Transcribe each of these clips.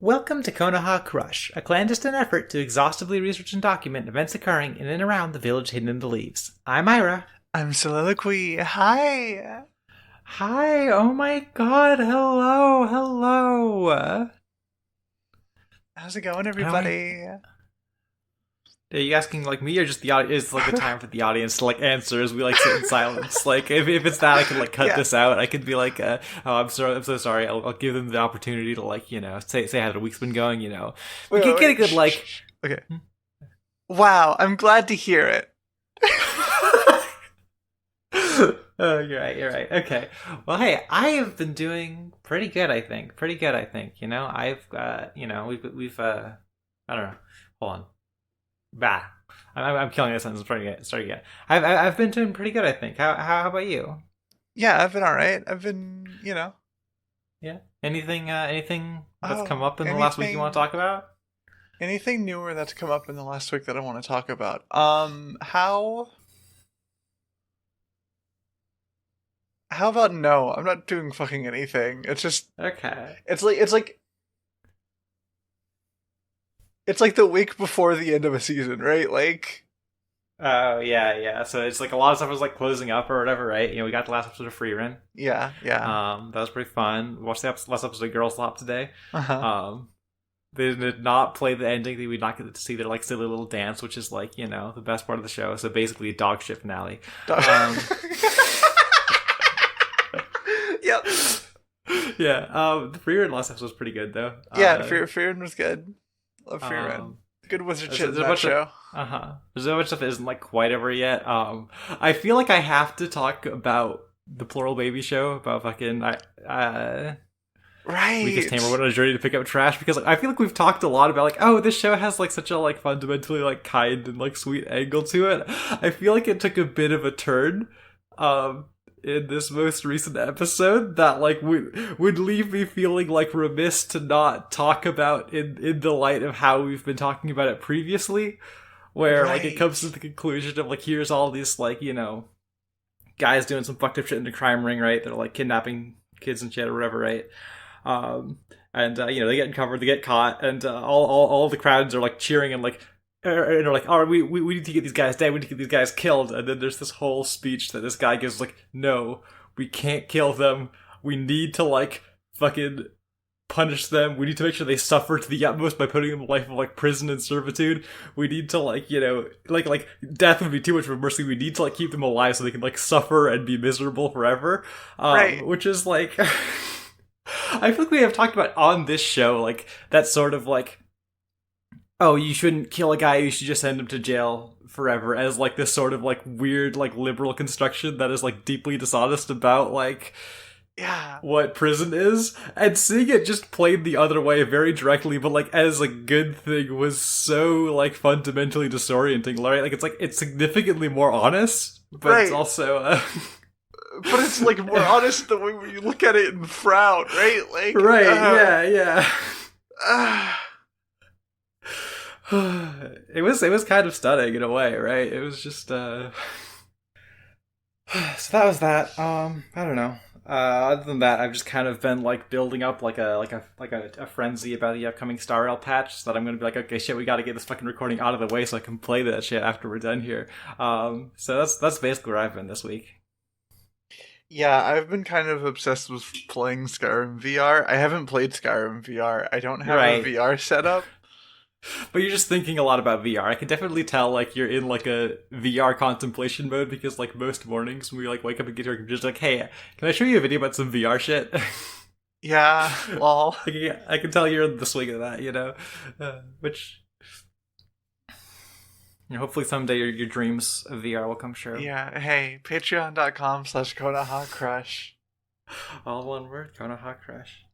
Welcome to Konoha Crush, a clandestine effort to exhaustively research and document events occurring in and around the village hidden in the leaves. I'm Ira. I'm Soliloquy. Hi. Hi, oh my god, hello. How's it going, everybody? Are you asking like me or just the audience? Is like the time for the audience to like answer as we like sit in silence? Like if it's that, I can like cut this out. I could be like, oh, I'm so sorry. I'll give them the opportunity to like say how the week's been going. We can get a good like. Okay. Wow, I'm glad to hear it. Oh, you're right. Okay. Well, hey, I have been doing pretty good. I think. I've we've I don't know. Hold on. Bah. I'm killing this sentence. Starting again. I've been doing pretty good, I think. How about you? Yeah, I've been all right. I've been, Yeah. Anything that's come up in the last week you want to talk about? Anything newer that's come up in the last week that I want to talk about? How about no? I'm not doing fucking anything. It's just okay. It's like the week before the end of a season, right? Like, oh yeah. So it's like a lot of stuff was like closing up or whatever, right? We got the last episode of Free Run. Yeah. That was pretty fun. Watched the last episode of Girls Lop today. Uh-huh. They did not play the ending. They would not get to see their like silly little dance, which is like the best part of the show. So basically, a dog shit finale. Yep. Yeah. The Free Run last episode was pretty good though. Yeah, Free Run was good. Love Free Run. Good wizard shit in that show. There's so much stuff that isn't like quite over yet. I feel like I have to talk about the Plural Baby show about fucking right. Weakest Tamer went on a journey to pick up trash because like, I feel like we've talked a lot about like, oh, this show has like such a like fundamentally like kind and like sweet angle to it. I feel like it took a bit of a turn in this most recent episode that like would leave me feeling like remiss to not talk about in the light of how we've been talking about it previously, where like it comes to the conclusion of like here's all these like guys doing some fucked up shit in the crime ring, right? They're like kidnapping kids and shit or whatever, right? They get uncovered, they get caught, and all the crowds are like cheering and like. And they're like, oh, we need to get these guys dead, we need to get these guys killed. And then there's this whole speech that this guy gives, like, no, we can't kill them. We need to, like, fucking punish them. We need to make sure they suffer to the utmost by putting them in a life of, like, prison and servitude. We need to, like, like, death would be too much of a mercy. We need to, like, keep them alive so they can, like, suffer and be miserable forever. Right. Which is, like, I feel like we have talked about on this show, like, that sort of, like, oh, you shouldn't kill a guy, you should just send him to jail forever, as like this sort of like weird like liberal construction that is like deeply dishonest about like what prison is, and seeing it just played the other way very directly but like as a good thing was so like fundamentally disorienting, right? Like it's significantly more honest, but it's also but it's like more honest the way you look at it and frown, right? Like yeah It was kind of stunning in a way, right? It was just so that was that. I don't know. Other than that, I've just kind of been like building up like a frenzy about the upcoming Star Rail patch, so that I'm gonna be like, okay, shit, we gotta get this fucking recording out of the way so I can play that shit after we're done here. So that's basically where I've been this week. Yeah, I've been kind of obsessed with playing Skyrim VR. I haven't played Skyrim VR. I don't have a VR setup. But you're just thinking a lot about VR. I can definitely tell, like, you're in, like, a VR contemplation mode, because, like, most mornings when we, like, wake up and get to our computers, like, hey, can I show you a video about some VR shit? Yeah, lol. I can tell you're in the swing of that, which, hopefully someday your dreams of VR will come true. Yeah, hey, patreon.com/Konoha Crush. All one word, Konoha Crush.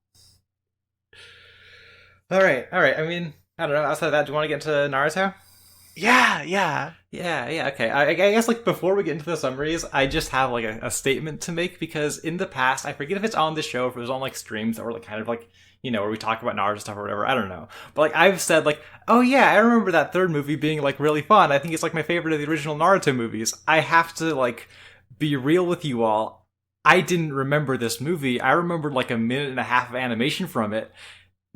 Alright, I mean, I don't know, outside of that, do you want to get into Naruto? Yeah, okay. I guess, like, before we get into the summaries, I just have, like, a statement to make, because in the past, I forget if it's on this show, or if it was on, like, streams that were, like, kind of, like, where we talk about Naruto stuff or whatever, I don't know. But, like, I've said, like, oh yeah, I remember that third movie being, like, really fun. I think it's, like, my favorite of the original Naruto movies. I have to, like, be real with you all. I didn't remember this movie. I remembered, like, a minute and a half of animation from it.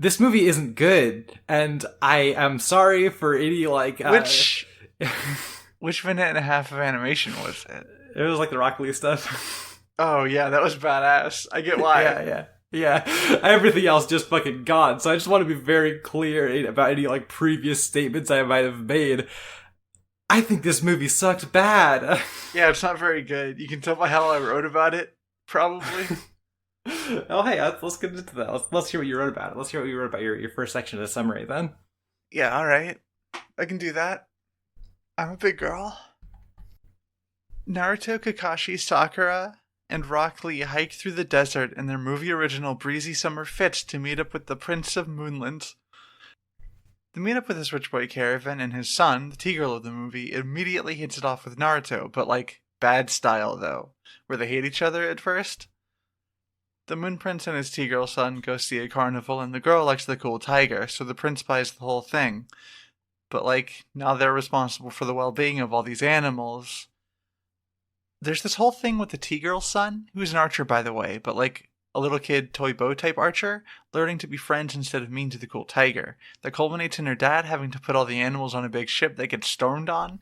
this movie isn't good, and I am sorry for any like which minute and a half of animation was it? It was like the Rock Lee stuff. Oh yeah, that was badass. I get why. Yeah. Everything else just fucking gone. So I just want to be very clear about any like previous statements I might have made. I think this movie sucked bad. Yeah, it's not very good. You can tell by how I wrote about it, probably. Oh, hey, let's get into that. Let's hear what you wrote about it. Let's hear what you wrote about your first section of the summary, then. Yeah, all right. I can do that. I'm a big girl. Naruto, Kakashi, Sakura, and Rock Lee hike through the desert in their movie original breezy summer fits to meet up with the Prince of Moonlands. The meetup with his rich boy Caravan and his son, the T-girl of the movie, immediately hits it off with Naruto, but like bad style though, where they hate each other at first. The Moon Prince and his T-girl son go see a carnival, and the girl likes the cool tiger, so the prince buys the whole thing. But like, now they're responsible for the well-being of all these animals. There's this whole thing with the T-girl's son, who's an archer by the way, but like a little kid toy bow type archer, learning to be friends instead of mean to the cool tiger. That culminates in her dad having to put all the animals on a big ship that gets stormed on.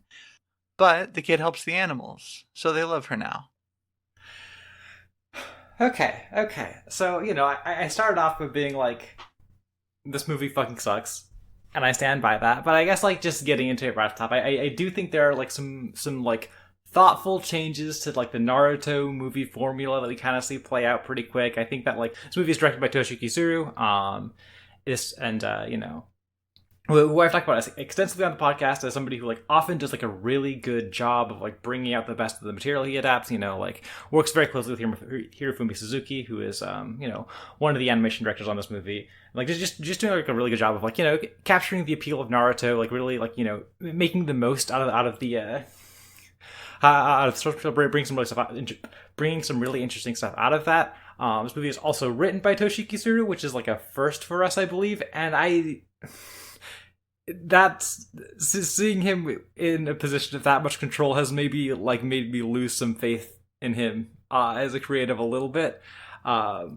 But the kid helps the animals, so they love her now. Okay. So, I started off with being like, this movie fucking sucks. And I stand by that. But I guess, like, just getting into it right off the top, I do think there are, like, some like, thoughtful changes to, like, the Naruto movie formula that we kind of see play out pretty quick. I think that, like, this movie is directed by Toshiyuki Tsuru. Who I've talked about extensively on the podcast as somebody who like often does like a really good job of like bringing out the best of the material he adapts. Like works very closely with Hirofumi Suzuki, who is one of the animation directors on this movie. Like just doing like a really good job of like capturing the appeal of Naruto, like really like making the most out of the bringing some really interesting stuff out of that. This movie is also written by Toshiyuki Tsuru, which is like a first for us, I believe, and that's seeing him in a position of that much control has maybe like made me lose some faith in him as a creative a little bit, but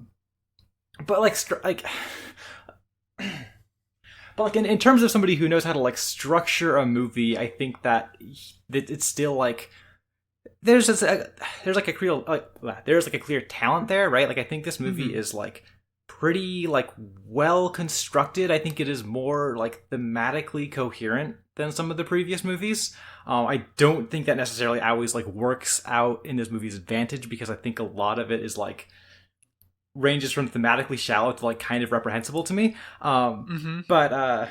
in terms of somebody who knows how to like structure a movie, I think that it's still like there's like a clear talent there, right? Like I think this movie is like pretty like well constructed. I think it is more like thematically coherent than some of the previous movies. I don't think that necessarily always like works out in this movie's advantage, because I think a lot of it is like ranges from thematically shallow to like kind of reprehensible to me. But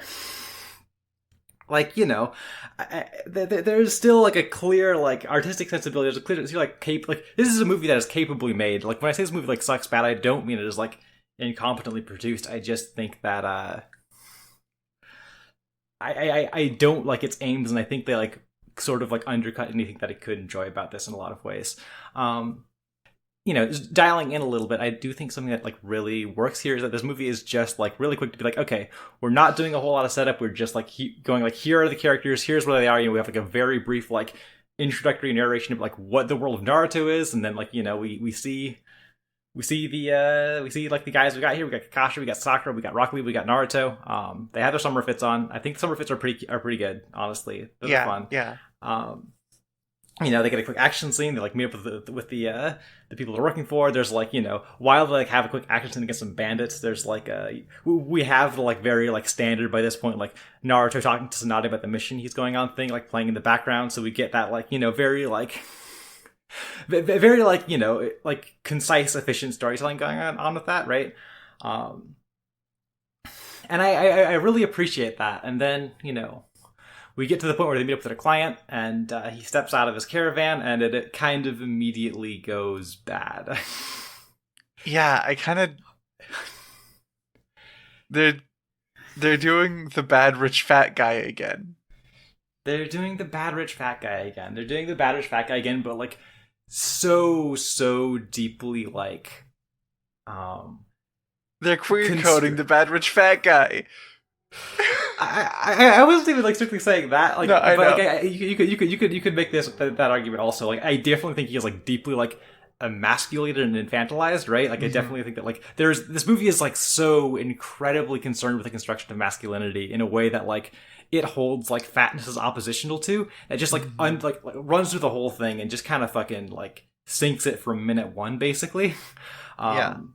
there's still like a clear like artistic sensibility. There's a clear like this is a movie that is capably made. Like when I say this movie like sucks bad, I don't mean it as like incompetently produced. I just think that I don't like its aims, and I think they like sort of like undercut anything that I could enjoy about this in a lot of ways. Just dialing in a little bit, I do think something that like really works here is that this movie is just like really quick to be like, okay, we're not doing a whole lot of setup. We're just like going like, here are the characters, here's what they are. We have like a very brief like introductory narration of like what the world of Naruto is, and then like we see like the guys we got here. We got Kakashi, we got Sakura, we got Rock Lee, we got Naruto. They have their summer fits on. I think the summer fits are pretty good, honestly. They're fun. Yeah. They get a quick action scene. They like meet up with the people they're working for. There's like while they like have a quick action scene against some bandits, there's like we have the like very like standard by this point like Naruto talking to Tsunade about the mission he's going on thing like playing in the background. So we get that like very like very like like concise, efficient storytelling going on with that, right? And I really appreciate that. And then we get to the point where they meet up with their client, and he steps out of his caravan, and it kind of immediately goes bad. Yeah, I kind of they're doing the bad rich fat guy again. They're doing the bad rich fat guy again, but like so deeply like they're queer coding the bad rich fat guy. I wasn't even like strictly saying that. Like, no, I know. Like, you could make that argument also. Like, I definitely think he is like deeply like emasculated and infantilized, right? Like I definitely think that like this movie is like so incredibly concerned with the construction of masculinity in a way that like it holds like fatness as oppositional to, that just like like runs through the whole thing and just kind of fucking like sinks it from minute one basically. And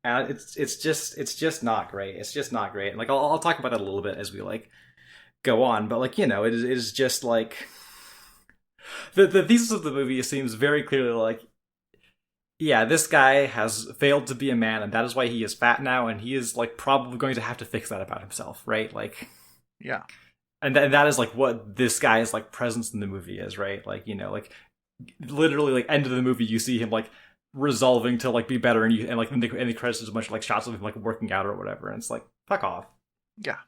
it's just not great. It's just not great. And like I'll talk about that a little bit as we like go on, but like, you know, it is just like the thesis of the movie seems very clearly like, yeah, this guy has failed to be a man, and that is why he is fat now, and he is like probably going to have to fix that about himself, right? Like, yeah, and that is like what this guy's like presence in the movie is, right? Like, you know, like literally like end of the movie, you see him like resolving to like be better, and like in the credits there's a bunch of like shots of him like working out or whatever, and it's like fuck off. Yeah.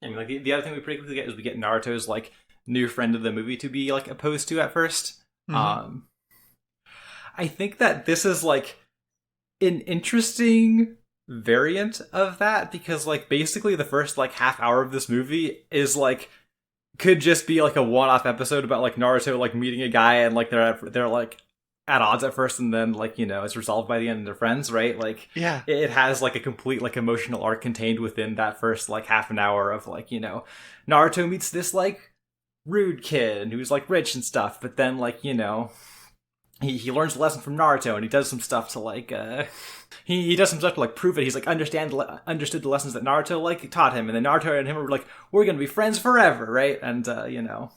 I mean, like the other thing we pretty quickly get is we get Naruto's like new friend of the movie to be like opposed to at first. I think that this is like an interesting variant of that, because like basically the first like half hour of this movie is like could just be like a one-off episode about like Naruto like meeting a guy and like they're like at odds at first, and then like, you know, it's resolved by the end and they're friends, right? Like, yeah, it has like a complete like emotional arc contained within that first like half an hour of like, you know, Naruto meets this like rude kid who's like rich and stuff, but then like, you know, he learns a lesson from Naruto, and he does some stuff to like he does some stuff to like prove that he's like understood the lessons that Naruto like taught him, and then Naruto and him are like, we're gonna be friends forever, right? And you know,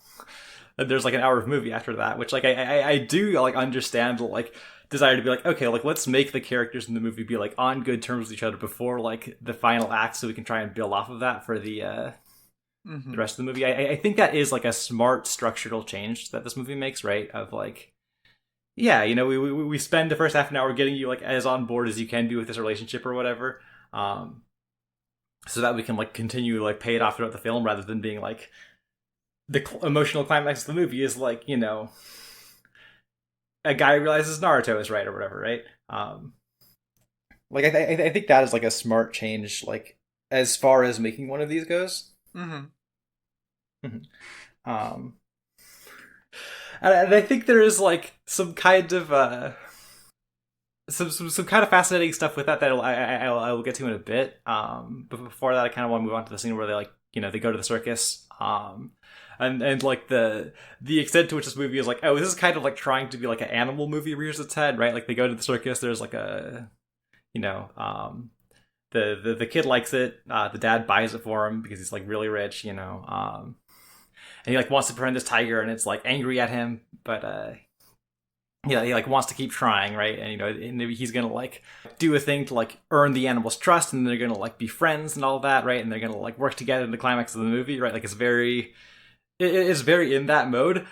there's like an hour of movie after that, which like I do like understand the like desire to be like, okay, like let's make the characters in the movie be like on good terms with each other before like the final act, so we can try and build off of that for the rest of the movie. I think that is like a smart structural change that this movie makes, right? Of like, yeah, you know, we spend the first half an hour getting you like as on board as you can be with this relationship or whatever, so that we can like continue like pay it off throughout the film, rather than being like the emotional climax of the movie is like, you know, a guy realizes Naruto is right or whatever, right? Like I think that is like a smart change, like as far as making one of these goes. And I think there is like some kind of some kind of fascinating stuff with that I will get to in a bit. But before that, I kind of want to move on to the scene where they like, you know, they go to the circus. And like the extent to which this movie is like, oh, this is kind of like trying to be like an animal movie rears its head, right? Like they go to the circus, there's like a, you know, the kid likes it. The dad buys it for him because he's like really rich, you know. And he like wants to befriend this tiger, and it's like angry at him, but yeah, he like wants to keep trying, right? And you know, and maybe he's gonna like do a thing to like earn the animal's trust, and they're gonna like be friends and all that, right? And they're gonna like work together in the climax of the movie, right? Like it's very in that mode.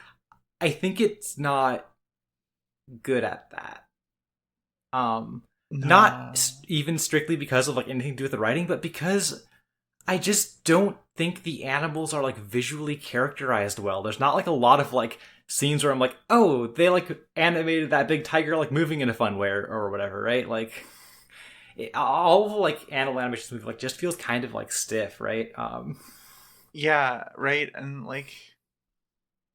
I think it's not good at that. No. Not even strictly because of like anything to do with the writing, but because I just don't think the animals are like visually characterized well. There's not like a lot of like scenes where I'm like, oh, they like animated that big tiger like moving in a fun way or whatever, right? Like all of like animal animations movie like just feels kind of like stiff, right? Yeah, right. And like,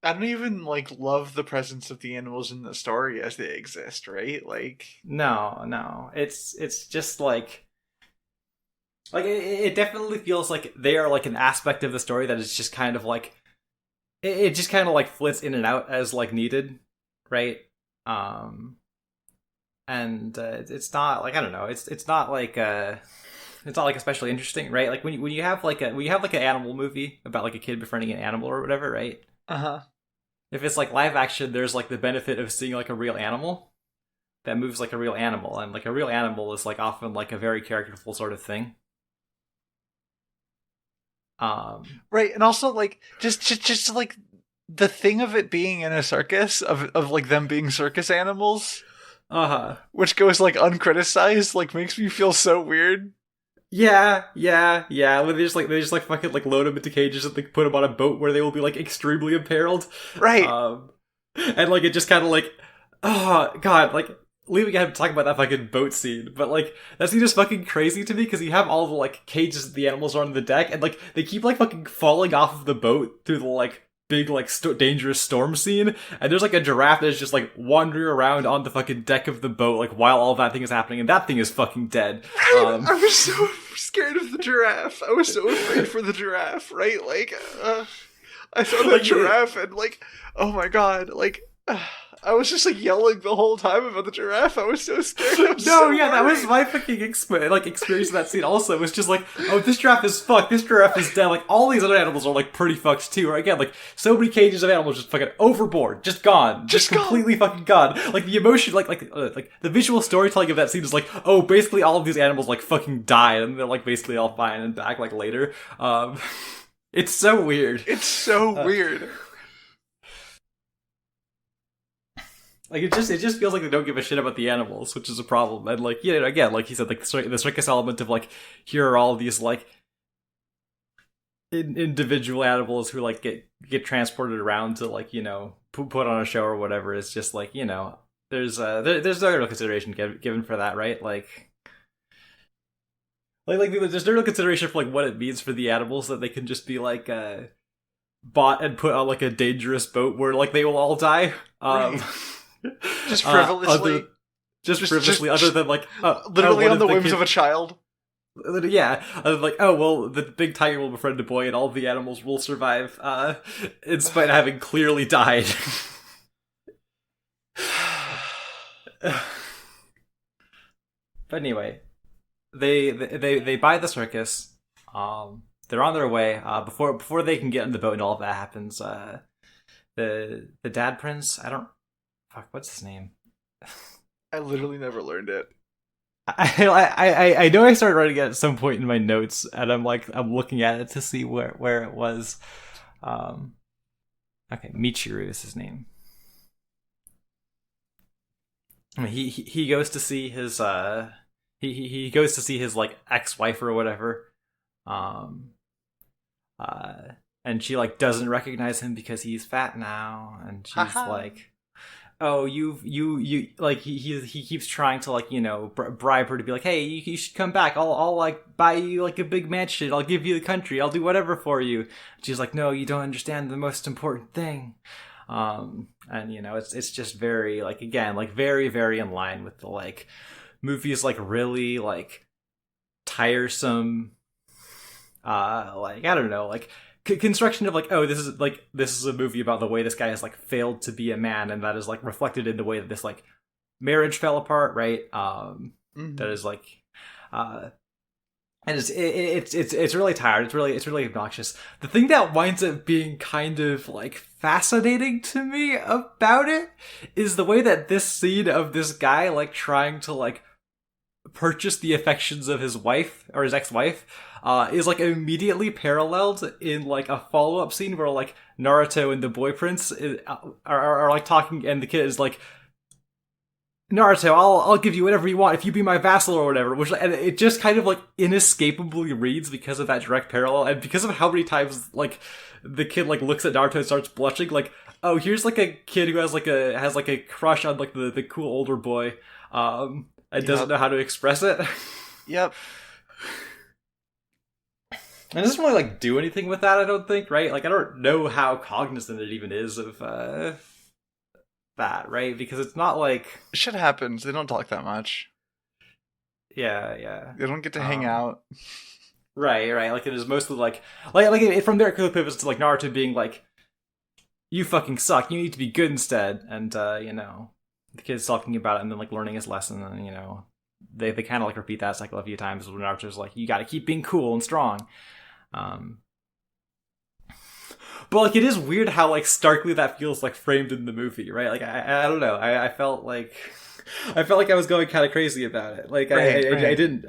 I don't even like love the presence of the animals in the story as they exist, right? Like, no, it's just like it definitely feels like they are like an aspect of the story that is just kind of like it just kind of like flits in and out as like needed, right? And it's not like, I don't know, it's not like especially interesting, right? Like when you have like an animal movie about like a kid befriending an animal or whatever, right? If it's like live action, there's like the benefit of seeing like a real animal that moves like a real animal, and like a real animal is like often like a very characterful sort of thing. Right, and also like just like the thing of it being in a circus of like them being circus animals, which goes like uncriticized, like makes me feel so weird. Yeah. When they just like fucking like load them into cages and like put them on a boat where they will be like extremely imperiled, right? And like it just kind of like, oh god, like leaving ahead to talk about that fucking boat scene, but like that scene is fucking crazy to me because you have all the like cages that the animals are on the deck, and like they keep like fucking falling off of the boat through the like big like dangerous storm scene, and there's like a giraffe that's just like wandering around on the fucking deck of the boat like while all that thing is happening, and that thing is fucking dead. Right? I was so scared of the giraffe. I was so afraid for the giraffe, right? Like, I saw that giraffe and like, oh my god, like, I was just like yelling the whole time about the giraffe. I was so scared. That was my fucking experience of that scene. Also, it was just like, oh, this giraffe is fucked. This giraffe is dead. Like all these other animals are like pretty fucked too. Or again, like so many cages of animals just fucking overboard, just gone, just completely fucking gone. Like the emotion, like the visual storytelling of that scene is like, oh, basically all of these animals like fucking died, and they're like basically all fine and back like later. It's so weird. It's so weird. Like it just feels like they don't give a shit about the animals, which is a problem. And like, yeah, again, like he said, like the circus element of like, here are all these like individual animals who like get transported around to like, you know, put on a show or whatever. Is just like, you know, there's no real consideration given for that, right? Like there's no real consideration for like what it means for the animals that they can just be like bought and put on like a dangerous boat where like they will all die. Right. Just frivolously. Frivolously, other than like... literally on the whims of a child. Yeah, like, oh, well, the big tiger will befriend a boy and all of the animals will survive, in spite of having clearly died. But anyway, they buy the circus, they're on their way, before they can get on the boat and all of that happens, the dad prince, fuck, what's his name? I literally never learned it. I know I started writing it at some point in my notes, and I'm looking at it to see where it was. Okay, Michiru is his name. I mean, he goes to see his he goes to see his like ex-wife or whatever, and she like doesn't recognize him because he's fat now, and she's like, oh, you like he keeps trying to like, you know, bribe her to be like, hey, you should come back. I'll like buy you like a big mansion. I'll give you the country. I'll do whatever for you. She's like, no, you don't understand the most important thing. And you know, it's just very like, again, like very, very in line with the like movie's like really like tiresome, like, I don't know, like construction of like, oh, this is a movie about the way this guy has like failed to be a man, and that is like reflected in the way that this like marriage fell apart, right? That is like, and it's really tired. It's really obnoxious. The thing that winds up being kind of like fascinating to me about it is the way that this scene of this guy like trying to like purchase the affections of his wife or his ex-wife is like immediately paralleled in like a follow-up scene where like Naruto and the boy prince are like talking, and the kid is like, Naruto, I'll give you whatever you want if you be my vassal or whatever, which, and it just kind of like inescapably reads because of that direct parallel, and because of how many times like the kid like looks at Naruto and starts blushing, like, oh, here's like a kid who has like a crush on like the cool older boy, and doesn't know how to express it. Yep. And it doesn't really like do anything with that, I don't think, right? Like, I don't know how cognizant it even is of that, right? Because it's not like shit happens. They don't talk that much. Yeah. They don't get to hang out. Right. Like, it is mostly like from there it clearly pivots to like Naruto being like, you fucking suck. You need to be good instead. And you know, the kid's talking about it and then like learning his lesson, and you know, they kind of like repeat that cycle a few times when Naruto's like, you got to keep being cool and strong. But like, it is weird how like starkly that feels like framed in the movie, right? Like, I don't know. I felt like I was going kind of crazy about it. Like, right. I didn't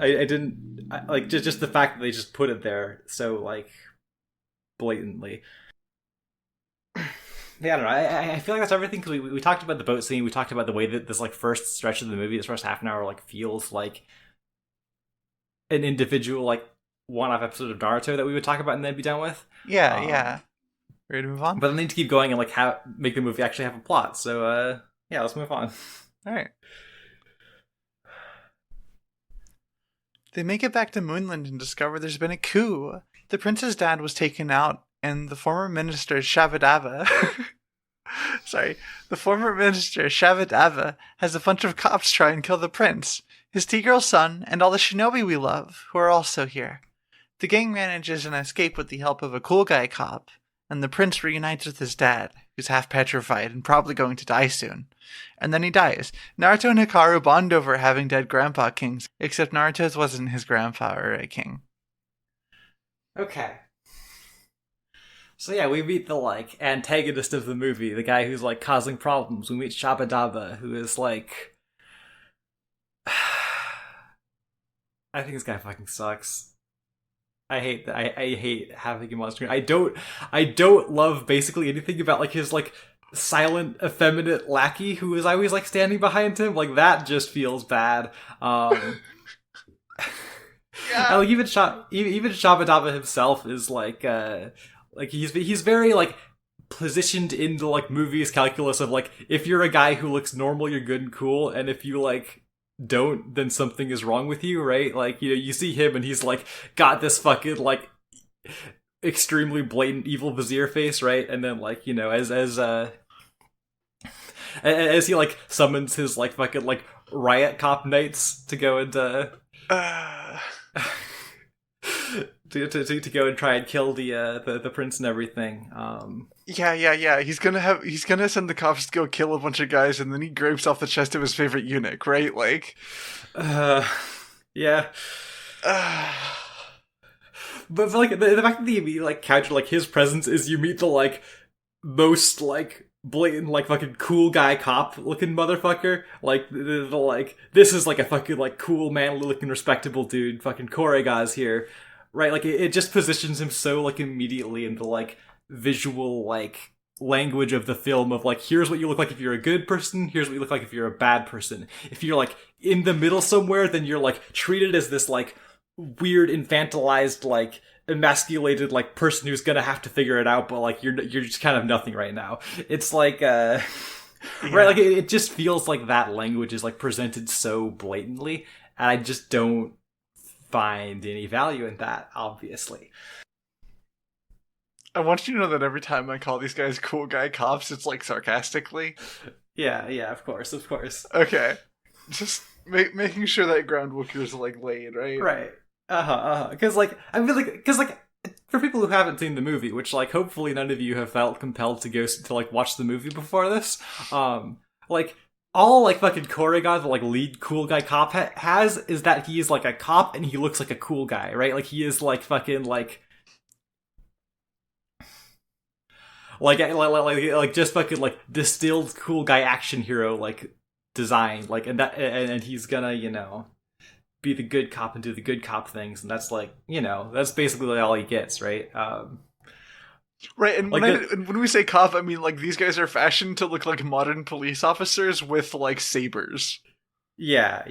like just the fact that they just put it there so like blatantly. Yeah, I don't know. I feel like that's everything, because we talked about the boat scene. We talked about the way that this like first stretch of the movie, this first half an hour, like feels like an individual like one-off episode of Naruto that we would talk about and then be done with. Yeah. Ready to move on? But I need to keep going and like make the movie actually have a plot. So yeah, let's move on. All right. They make it back to Moonland and discover there's been a coup. The prince's dad was taken out and the former minister Shabadava. Sorry, the former minister Shabadava has a bunch of cops try and kill the prince, his T-girl son, and all the shinobi we love, who are also here. The gang manages an escape with the help of a cool guy cop, and the prince reunites with his dad, who's half petrified and probably going to die soon. And then he dies. Naruto and Hikaru bond over having dead grandpa kings, except Naruto's wasn't his grandpa or a king. Okay. So yeah, we meet the, like, antagonist of the movie, the guy who's, like, causing problems. We meet Shabadaba, who is, like... I think this guy fucking sucks. I hate having him on screen. I don't love basically anything about, like, his, like, silent, effeminate lackey who is always, like, standing behind him. Like, that just feels bad. Yeah. Like, even Shabadaba himself is, like he's very, like, positioned in the, like, movie's calculus of, like, if you're a guy who looks normal, you're good and cool, and if you, like, don't, then something is wrong with you, right? Like, you know, you see him and he's, like, got this fucking, like, extremely blatant evil vizier face, right? And then, like, you know, as he, like, summons his, like, fucking, like, riot cop knights to go and to go and try and kill the prince and everything. Yeah. He's gonna send the cops to go kill a bunch of guys, and then he grabs off the chest of his favorite eunuch, right? Like, yeah. But like the fact that you meet, like, counter, like, his presence is you meet the, like, most, like, blatant, like, fucking cool guy cop looking motherfucker. Like, the like, this is, like, a fucking, like, cool manly looking respectable dude. Fucking Korega's here. Right, like, it just positions him so, like, immediately into, like, visual, like, language of the film of, like, here's what you look like if you're a good person, here's what you look like if you're a bad person. If you're, like, in the middle somewhere, then you're, like, treated as this, like, weird, infantilized, like, emasculated, like, person who's gonna have to figure it out, but, like, you're just kind of nothing right now. It's, like, yeah. Right, like, it just feels like that language is, like, presented so blatantly, and I just don't find any value in that, obviously. I want you to know that every time I call these guys cool guy cops, it's, like, sarcastically. Yeah, of course. Okay. Just making sure that groundwork is, like, laid, right? Right. Because, like, I feel like, because, like, for people who haven't seen the movie, which, like, hopefully none of you have felt compelled to go to, like, watch the movie before this, like, all, like, fucking Korega, the, like, lead cool guy cop has is that he is, like, a cop and he looks like a cool guy, right? Like, he is, like, fucking, like just fucking, like, distilled cool guy action hero, like, design, like, and he's gonna, you know, be the good cop and do the good cop things, and that's, like, you know, that's basically all he gets, right? Right, and, like, when we say cop, I mean, like, these guys are fashioned to look like modern police officers with, like, sabers. Yeah.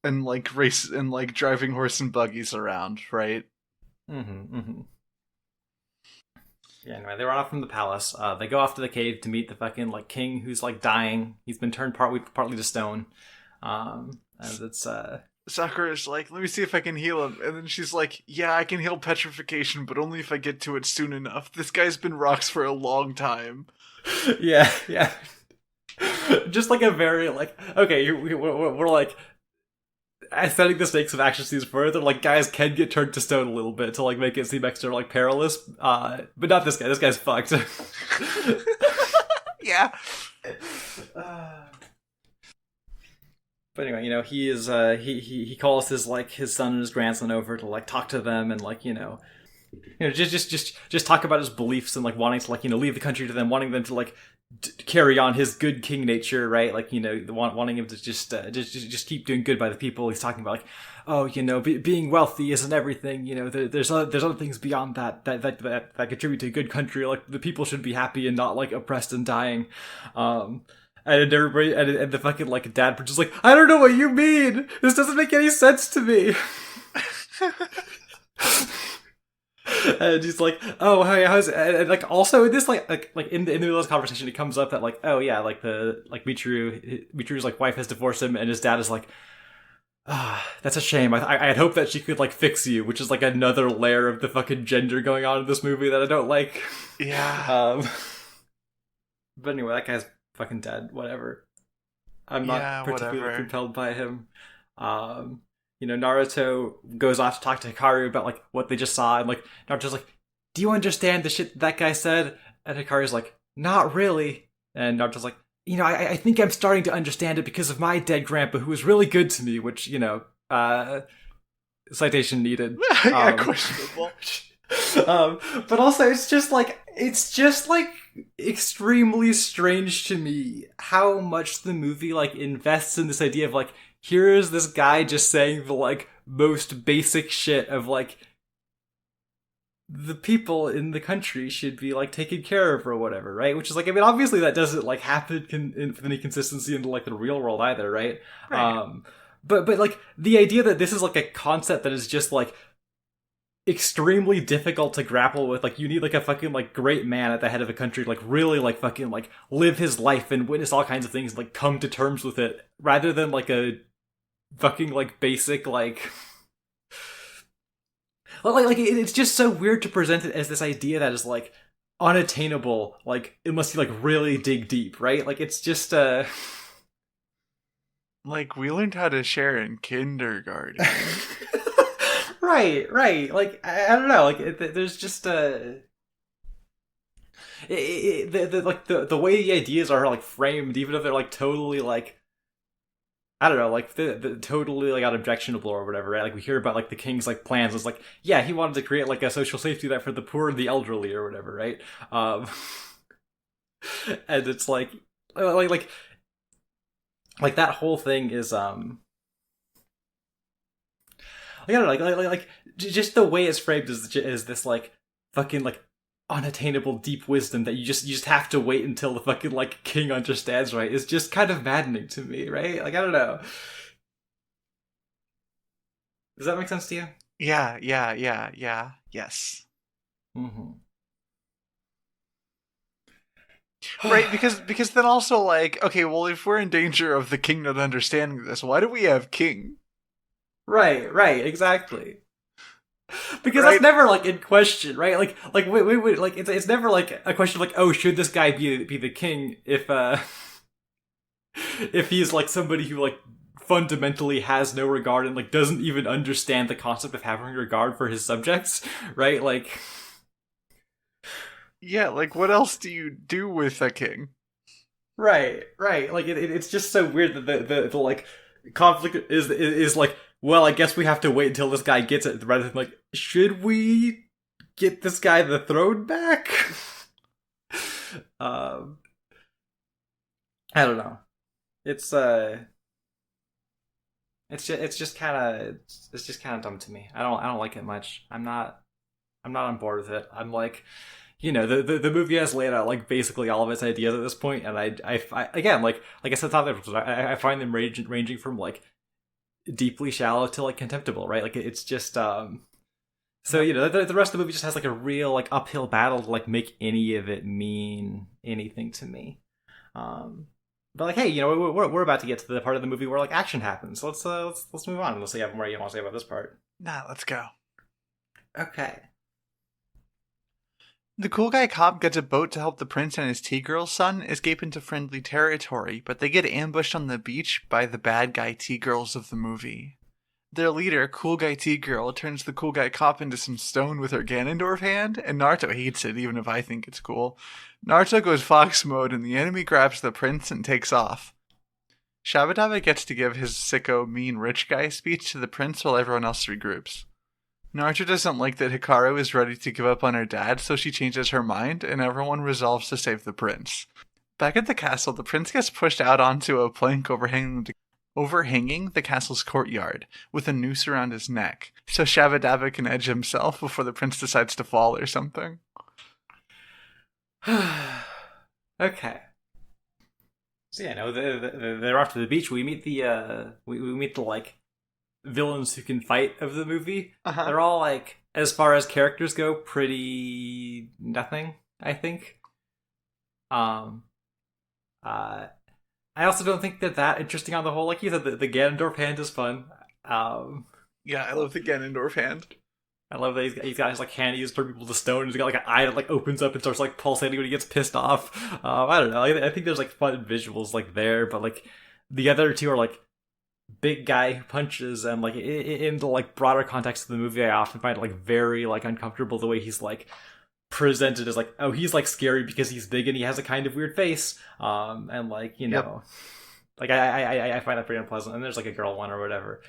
And, like, race and, like, driving horse and buggies around, right? Yeah, anyway, they run off from the palace. They go off to the cave to meet the fucking, like, king who's, like, dying. He's been turned partly to stone. And it's, Sakura's like, let me see if I can heal him. And then she's like, yeah, I can heal petrification, but only if I get to it soon enough. This guy's been rocks for a long time. Yeah. Just, like, a very, like, okay, we're like, setting the stakes of action scenes further. Like, guys can get turned to stone a little bit to, like, make it seem extra, like, perilous. But not this guy. This guy's fucked. Yeah. But anyway, you know, he is, he calls his son and his grandson over to, like, talk to them and, like, you know, just talk about his beliefs and, like, wanting to, like, you know, leave the country to them, wanting them to, like, carry on his good king nature, right? Like, you know, wanting him to just keep doing good by the people. He's talking about, like, oh, you know, being wealthy isn't everything. You know, there's other things beyond that contribute to a good country. Like, the people should be happy and not, like, oppressed and dying. And everybody, and the fucking, like, dad just like, I don't know what you mean. This doesn't make any sense to me. And he's like, oh, hey, how's it? And, like, also in this, like in the middle of this conversation, it comes up that, like, oh yeah, like, Michiru's, like, wife has divorced him, and his dad is like, That's a shame. I'd hope that she could like fix you, which is like another layer of the fucking gender going on in this movie that I don't like. Yeah. Um, but anyway, that guy's fucking dead. Whatever. I'm not Yeah, particularly whatever. compelled by him. Um, Naruto goes off to talk to Hikaru about like what they just saw, and like Naruto's like, "Do you understand the shit that guy said?" And Hikaru's like, "Not really." And Naruto's like, I think I'm starting to understand it because of my dead grandpa, who was really good to me." Which citation needed. Yeah, Um, questionable. but also it's just like extremely strange to me how much the movie like invests in this idea of like, here is this guy just saying the like most basic shit of like, the people in the country should be like taken care of or whatever, right? Which is like, I mean, obviously that doesn't like happen with any consistency into like the real world either, right? Right. But like the idea that this is like a concept that is just like extremely difficult to grapple with, like you need like a fucking like great man at the head of a country to like really like fucking like live his life and witness all kinds of things and like come to terms with it, rather than like a fucking like basic it's just so weird to present it as this idea that is like unattainable, like unless you like really dig deep, right? Like it's just Like, we learned how to share in kindergarten. right, like I don't know, like there's just the way the ideas are like framed, even if they're like totally like, I don't know, like the totally like unobjectionable or whatever, right? Like we hear about like the king's like plans. It's like, yeah, he wanted to create like a social safety net for the poor and the elderly or whatever, right? Um, and it's like that whole thing is I don't know, just the way it's framed is this like fucking like unattainable deep wisdom that you just have to wait until the fucking like king understands, right? Is just kind of maddening to me, right? Like I don't know. Does that make sense to you? Yeah, yeah, yeah, yeah. Yes. Mm-hmm. Right, because then also like, okay, well, if we're in danger of the king not understanding this, why do we have king? right, exactly. Because that's Right? never like in question, right? Wait, like it's never like a question of like, oh, should this guy be the king if if he's like somebody who like fundamentally has no regard and like doesn't even understand the concept of having regard for his subjects, right? Like, Yeah, like what else do you do with a king? right. Like it's just so weird that the like conflict is like, well, I guess we have to wait until this guy gets it, rather than like, should we get this guy the throne back? um, I don't know. It's it's just kind of dumb to me. I don't like it much. I'm not on board with it. I'm like, the movie has laid out like basically all of its ideas at this point, and I again, like I said, I find them ranging from like deeply shallow to like contemptible, right? Like it's just so Yep. the rest of the movie just has like a real like uphill battle to like make any of it mean anything to me. Um, but like, hey, we're about to get to the part of the movie where like action happens. So let's move on. Unless you have more you want to say about this part. Nah, let's go. Okay. The cool guy cop gets a boat to help the prince and his T-girl son escape into friendly territory, but they get ambushed on the beach by the bad guy T-girls of the movie. Their leader, Cool Guy T-Girl, turns the Cool Guy Cop into some stone with her Ganondorf hand, and Naruto hates it, even if I think it's cool. Naruto goes fox mode, and the enemy grabs the prince and takes off. Shabadaba gets to give his sicko mean rich guy speech to the prince while everyone else regroups. Naruto doesn't like that Hikaru is ready to give up on her dad, so she changes her mind, and everyone resolves to save the prince. Back at the castle, the prince gets pushed out onto a plank overhanging the castle's courtyard, with a noose around his neck, so Shabadaba can edge himself before the prince decides to fall or something. Okay. So yeah, no, they're off to the beach. We meet we meet the like villains who can fight of the movie. Uh-huh. They're all like, as far as characters go, pretty nothing, I think. Um, I also don't think that interesting on the whole. Like you said, the Ganondorf hand is fun. Um, Yeah, I love the Ganondorf hand. I love that he's got his like hand he uses to turn people to stone. He's got like an eye that like opens up and starts like pulsating when he gets pissed off. I don't know. I think there's like fun visuals like there, but like the other two are like big guy who punches, and like in the like broader context of the movie, I often find it like very like uncomfortable the way he's like presented as like, oh, he's like scary because he's big and he has a kind of weird face, and like like I find that pretty unpleasant. And there's like a girl one or whatever.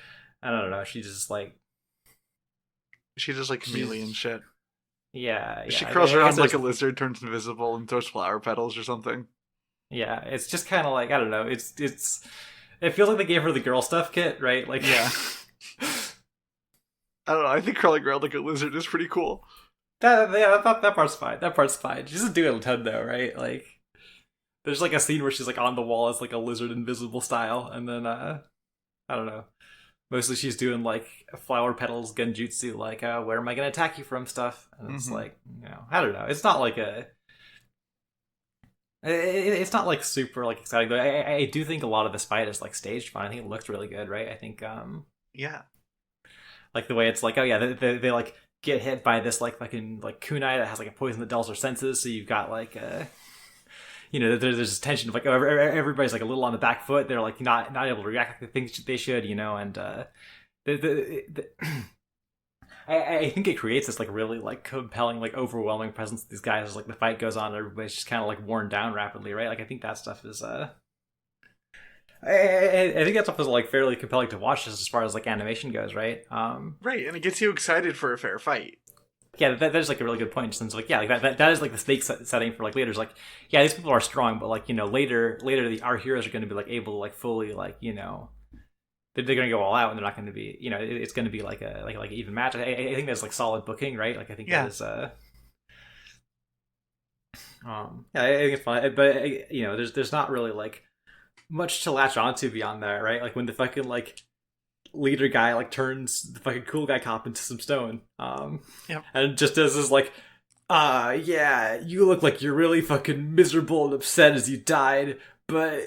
I don't know. She's just like She does like chameleon shit. yeah. She curls around like a lizard, turns invisible, and throws flower petals or something. Yeah, it's just kind of like, I don't know. It feels like they gave her the girl stuff kit, right? Like yeah. I don't know. I think curling around like a lizard is pretty cool. That part's fine. That part's fine. She doesn't do it a ton though, right? Like there's like a scene where she's like on the wall as like a lizard invisible style, and then I don't know. Mostly she's doing like flower petals genjutsu, like where am I gonna attack you from stuff, and it's like, I don't know. It's not like it's not like super like exciting, but I do think a lot of this fight is like staged fun. I think it looks really good, right? I think yeah, like the way it's like, oh yeah, they like get hit by this like fucking like kunai that has like a poison that dulls their senses, so you've got like there's this tension of like, oh, everybody's like a little on the back foot. They're like not able to react like they think they should, and I think it creates this like really like compelling, like overwhelming presence of these guys as like the fight goes on. Everybody's just kind of like worn down rapidly, right? Like I think that stuff is I think that stuff is like fairly compelling to watch as far as like animation goes, right? Right, and it gets you excited for a fair fight. Yeah, that is like a really good point. Since like, yeah, like that is like the stake setting for like later. It's like, yeah, these people are strong, but like later our heroes are going to be like able to like fully like they're going to go all out, and they're not going to be it's going to be like a like an even match. I think that's like solid booking, right? Like I think that is yeah, I think it's fun, but there's not really like much to latch onto beyond that, right? Like when the fucking like leader guy like turns the fucking cool guy cop into some stone, and just as is like, yeah, you look like you're really fucking miserable and upset as you died, but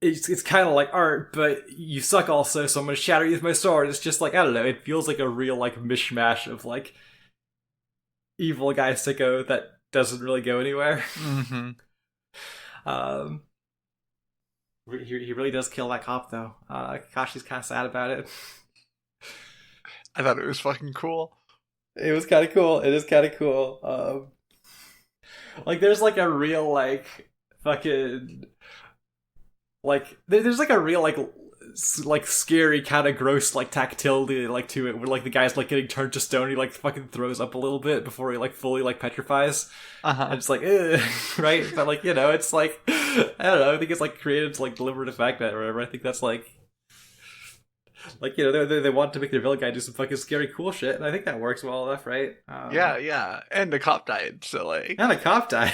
it's kind of like art, but you suck also, so I'm gonna shatter you with my sword. It's just like, I don't know, it feels like a real like mishmash of like evil guy sicko that doesn't really go anywhere. He really does kill that cop though. Kakashi's kind of sad about it. I thought it was fucking cool. It was kind of cool. It is kind of cool. Like there's like a real like fucking like there's like a real like scary kind of gross like tactility like to it, where like the guy's like getting turned to stone, he like fucking throws up a little bit before he like fully like petrifies. And it's like right, but like it's like I don't know, I think it's like created to like deliberate effect or whatever. I think that's like they want to make their villain guy do some fucking scary cool shit, and I think that works well enough, right? Yeah, and the cop died, so like, and a cop died.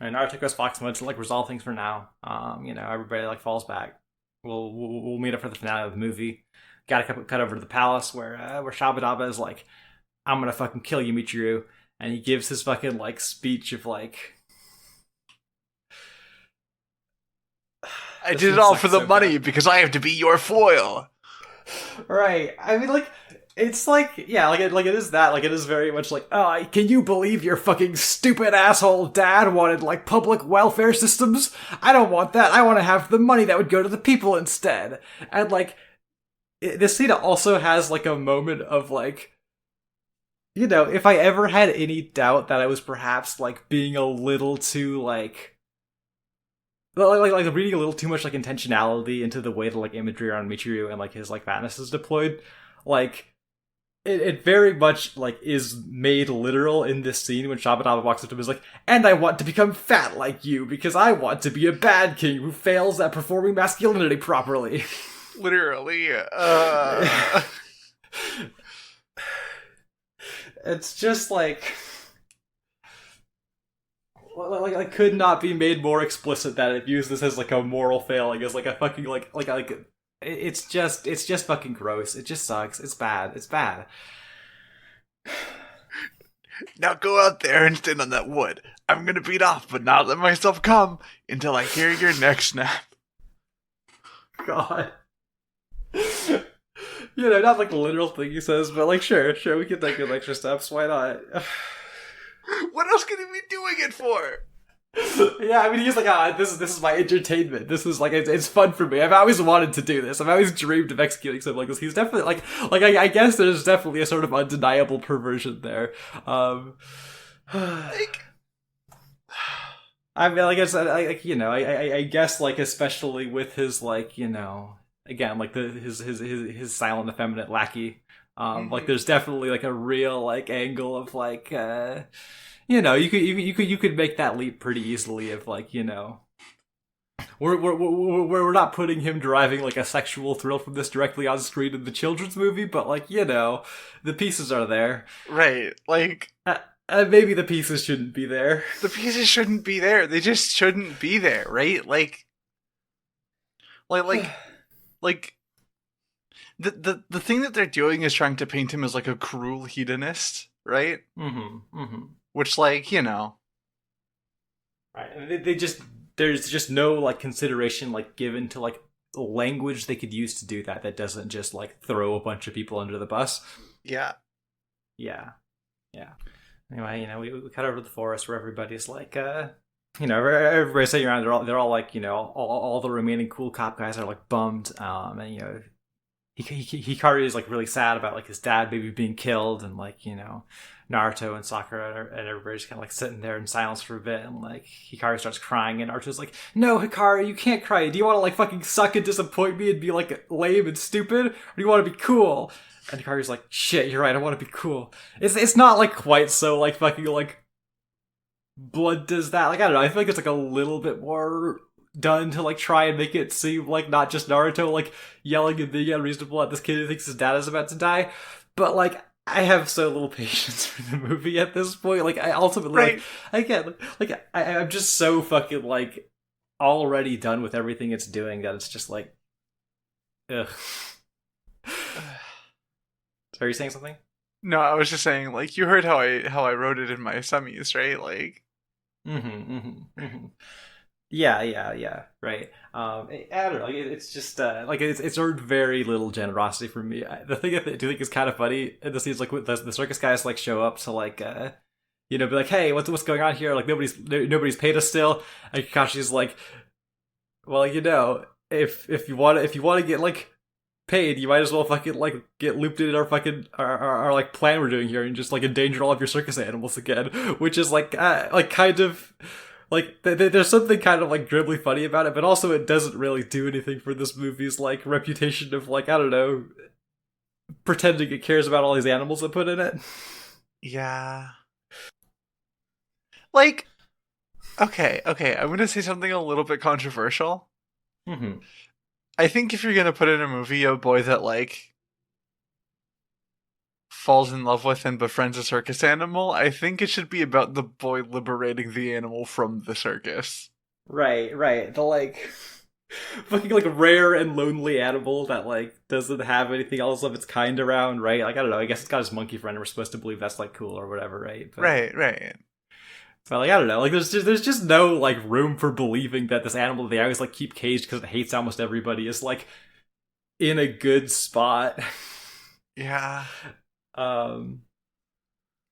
And Naruto goes Fox mode to like resolve things for now. Everybody like falls back. We'll meet up for the finale of the movie. Got to cut over to the palace where Shabadaba is like, I'm gonna fucking kill you, Michiru, and he gives his fucking like speech of like, I did it all for the money because I have to be your foil. Right. I mean, like, it's like, yeah, like it is that. Like, it is very much like, oh, can you believe your fucking stupid asshole dad wanted, like, public welfare systems? I don't want that. I want to have the money that would go to the people instead. And, like, this scene also has, like, a moment of, like, if I ever had any doubt that I was perhaps, like, being a little too, like reading a little too much, like, intentionality into the way the, like, imagery around Michiru and, like, his, like, fatness is deployed, like, it very much, like, is made literal in this scene when Shabadaba walks up to him and is like, and I want to become fat like you because I want to be a bad king who fails at performing masculinity properly. Literally. It's just, like could not be made more explicit that it used this as, like, a moral failing, as, like, a fucking, like it's just fucking gross. It just sucks. It's bad. It's bad. Now go out there and stand on that wood. I'm gonna beat off, but not let myself come until I hear your neck snap. God. Not like the literal thing he says, but like, sure, we can think of extra steps. Why not? What else could he be doing it for? Yeah, I mean, he's like, this is my entertainment. This is like, it's fun for me. I've always wanted to do this. I've always dreamed of executing something like this. He's definitely I guess there's definitely a sort of undeniable perversion there. Like, I mean, I guess like especially with his again like his silent effeminate lackey. Like there's definitely like a real like angle of like you could make that leap pretty easily if like we're not putting him deriving like a sexual thrill from this directly on screen in the children's movie, but like the pieces are there, right? Like maybe the pieces shouldn't be there. The pieces shouldn't be there. They just shouldn't be there, right? Like the thing that they're doing is trying to paint him as like a cruel hedonist, right? Which, like, right? There's just no like consideration like given to like language they could use to do that doesn't just like throw a bunch of people under the bus. Yeah. Anyway, we cut over the forest where everybody's like, everybody's sitting around. They're all like, all the remaining cool cop guys are like bummed, and Hikari is like really sad about like his dad maybe being killed, and like Naruto and Sakura and everybody's kind of like sitting there in silence for a bit, and like Hikari starts crying, and Naruto's like, "No, Hikari, you can't cry. Do you want to like fucking suck and disappoint me and be like lame and stupid, or do you want to be cool?" And Hikari's like, "Shit, you're right. I want to be cool." It's not like quite so like fucking like blood does that. Like I don't know. I feel like it's like a little bit more done to like try and make it seem like not just Naruto like yelling and being unreasonable at this kid who thinks his dad is about to die, but like I have so little patience for the movie at this point. Like I ultimately right. I'm just so fucking like already done with everything it's doing that it's just like ugh. Are you saying something? No, I was just saying, like, you heard how I wrote it in my semis, right? Like, Yeah, right. I don't know. Like, it's just like it's earned very little generosity from me. The thing I do think is kind of funny in the scenes, like with the circus guys, like show up to like be like, "Hey, what's going on here? Like nobody's paid us still." And Kakashi's like, "Well, if you want to get like paid, you might as well fucking like get looped in our fucking our like plan we're doing here and just like endanger all of your circus animals again," which is like kind of like there's something kind of like grimly funny about it, but also it doesn't really do anything for this movie's like reputation of like, I don't know, pretending it cares about all these animals that put in it. Yeah. Like, okay, I'm gonna say something a little bit controversial. I think if you're gonna put in a movie a boy that like falls in love with and befriends a circus animal, I think it should be about the boy liberating the animal from the circus. Right. The like fucking like rare and lonely animal that like doesn't have anything else of its kind around, right? Like I don't know, I guess it's got his monkey friend and we're supposed to believe that's like cool or whatever, right? But, right. But like I don't know, like there's just no like room for believing that this animal that they always like keep caged because it hates almost everybody is like in a good spot. Yeah.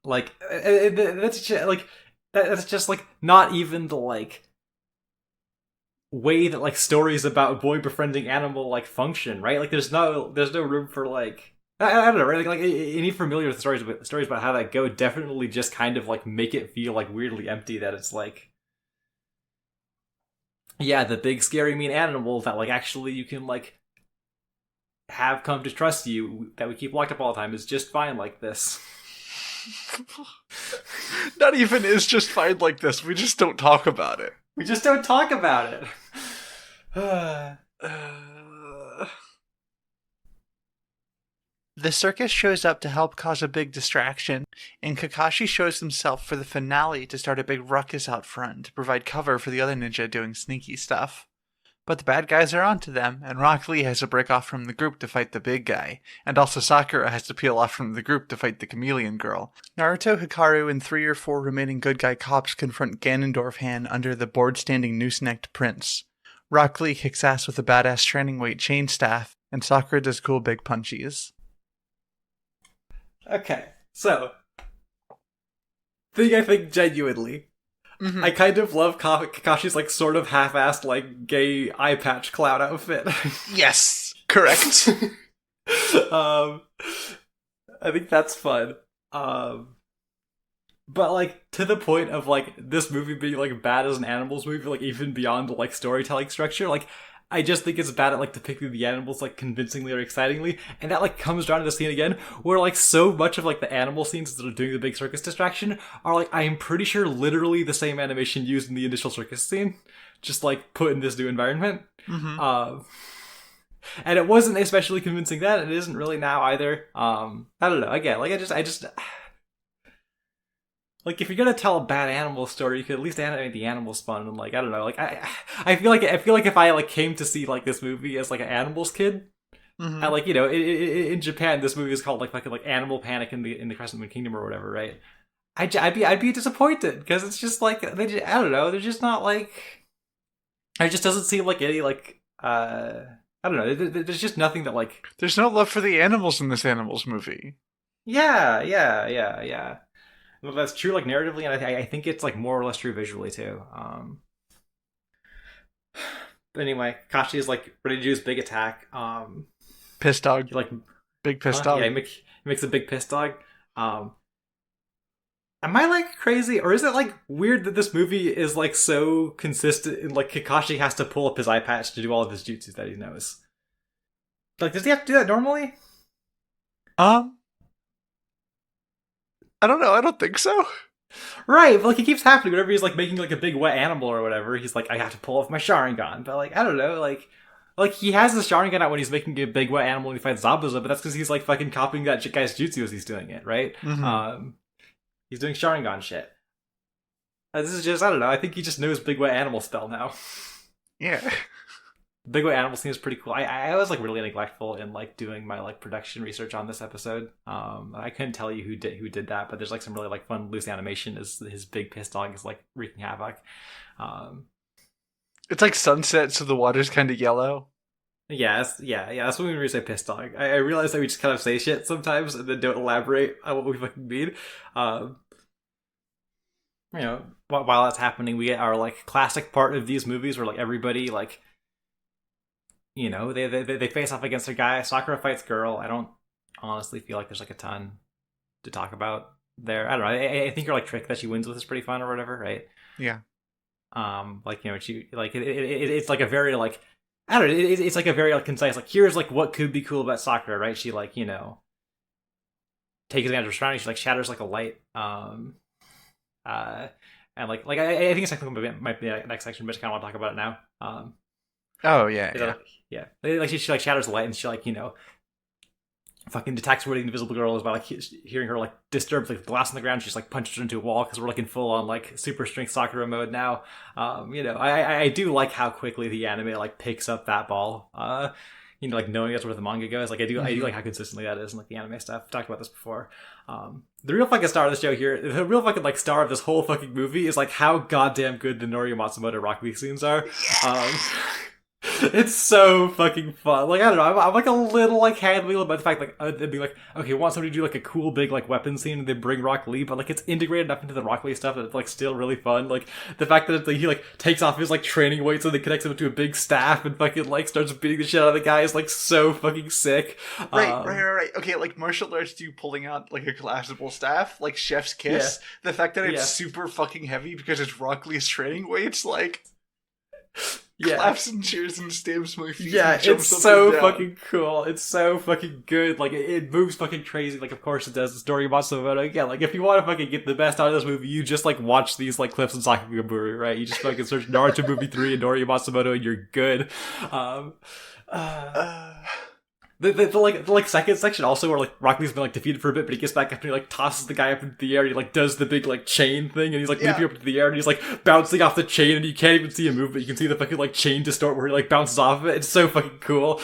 Like that's just like not even the like way that like stories about boy befriending animal like function, right? Like there's no room for like I don't know, right? Like any familiar with stories about how that go definitely just kind of like make it feel like weirdly empty. That it's like, yeah, the big scary mean animal that like actually you can like have come to trust you that we keep locked up all the time is just fine like this. Not even is just fine like this. We just don't talk about it. We just don't talk about it. The circus shows up to help cause a big distraction, and Kakashi shows himself for the finale to start a big ruckus out front to provide cover for the other ninja doing sneaky stuff. But the bad guys are onto them, and Rock Lee has to break off from the group to fight the big guy, and also Sakura has to peel off from the group to fight the chameleon girl. Naruto, Hikaru, and 3 or 4 remaining good guy cops confront Ganondorf Han under the board-standing noose-necked prince. Rock Lee kicks ass with a badass training weight chain staff, and Sakura does cool big punchies. Okay, so I think genuinely, I kind of love Kakashi's like sort of half-assed like gay eye patch clown outfit. Yes, correct. I think that's fun. But like to the point of like this movie being like bad as an animals movie, like even beyond like storytelling structure, like I just think it's bad at like depicting the animals like convincingly or excitingly, and that like comes down to the scene again where like so much of like the animal scenes that are doing the big circus distraction are like I am pretty sure literally the same animation used in the initial circus scene, just like put in this new environment. And it wasn't especially convincing then, and it isn't really now either. I don't know. Again, like I just like if you're gonna tell a bad animal story, you could at least animate the animals fun. And like I don't know, like I feel like if I like came to see like this movie as like an animals kid, and like you know in Japan this movie is called like fucking like Animal Panic in the Crescent Moon Kingdom or whatever, right? I'd be disappointed because it's just like I don't know, they're just not like it just doesn't seem like any like I don't know, there's just nothing that like there's no love for the animals in this animals movie. Yeah. Well, that's true, like narratively, and I think it's like more or less true visually too. But anyway, Kashi is like ready to do his big attack. Piss dog, he, like big piss dog. Yeah, he makes a big piss dog. Am I like crazy, or is it like weird that this movie is like so consistent? In, like Kakashi has to pull up his eye patch to do all of his jutsus that he knows. Like, does he have to do that normally? I don't know. I don't think so. Right, but like it keeps happening whenever he's like making like a big wet animal or whatever. He's like, I have to pull off my Sharingan, but like I don't know, like he has the Sharingan out when he's making a big wet animal and he fights Zabuza, but that's because he's like fucking copying that guy's jutsu as he's doing it, right? He's doing Sharingan shit. This is just I don't know. I think he just knows big wet animal spell now. Yeah. Big Wet Animal seems pretty cool. I was like really neglectful in like doing my like production research on this episode. I couldn't tell you who did that, but there's like some really like fun loose animation as his big piss dog is like wreaking havoc. It's like sunset, so the water's kind of yellow. Yeah. That's what we say piss dog. I realize that we just kind of say shit sometimes and then don't elaborate on what we fucking mean. You know, while that's happening, we get our like classic part of these movies where like everybody like. You know, they face off against a guy. Sakura fights girl. I don't honestly feel like there's like a ton to talk about there. I don't know. I think your like trick that she wins with is pretty fun or whatever, right? Yeah. Like you know, she like it's like a very like I don't know. It's like a very like concise like here's like what could be cool about Sakura, right? She like you know takes advantage of her surroundings. She like shatters like a light. And like I think it's like might be the next section, but I kind of want to talk about it now. Oh yeah. Like she like shatters the light, and she like you know, fucking detects where the invisible girl is by like hearing her like disturb like the glass on the ground. She's like punched her into a wall because we're like in full on like super strength Sakura mode now. You know, I do like how quickly the anime like picks up that ball. You know, like knowing that's where the manga goes. Like I do like how consistently that is in like the anime stuff. I've talked about this before. The real fucking star of the show here, the real fucking like star of this whole fucking movie is like how goddamn good the Norio Matsumoto Rock Lee scenes are. It's so fucking fun. Like I don't know, I'm like a little like hand-wheeled by the fact like they'd be like, okay, want somebody to do like a cool big like weapon scene and they bring Rock Lee, but like it's integrated enough into the Rock Lee stuff that it's like still really fun. Like the fact that he like takes off his like training weights and then connects them to a big staff and fucking like starts beating the shit out of the guy is like so fucking sick. Right. Okay, like martial arts do pulling out like a collapsible staff, like Chef's Kiss. Yeah. The fact that it's super fucking heavy because it's Rock Lee's training weights, like. Claps and cheers and stamps my feet. Yeah, it's so fucking cool. It's so fucking good. Like, it moves fucking crazy. Like, of course it does. The story of Matsumoto. Again, like, if you want to fucking get the best out of this movie, you just, like, watch these, like, clips in Sakagaburu, right? You just fucking search Naruto Movie 3 and Norio Matsumoto and you're good. The second section also where like Rock Lee's been like defeated for a bit, but he gets back up and he like tosses the guy up into the air and he like does the big like chain thing and he's like leaping up into the air and he's like bouncing off the chain and you can't even see him move, but you can see the fucking like chain distort where he like bounces off of it. It's so fucking cool.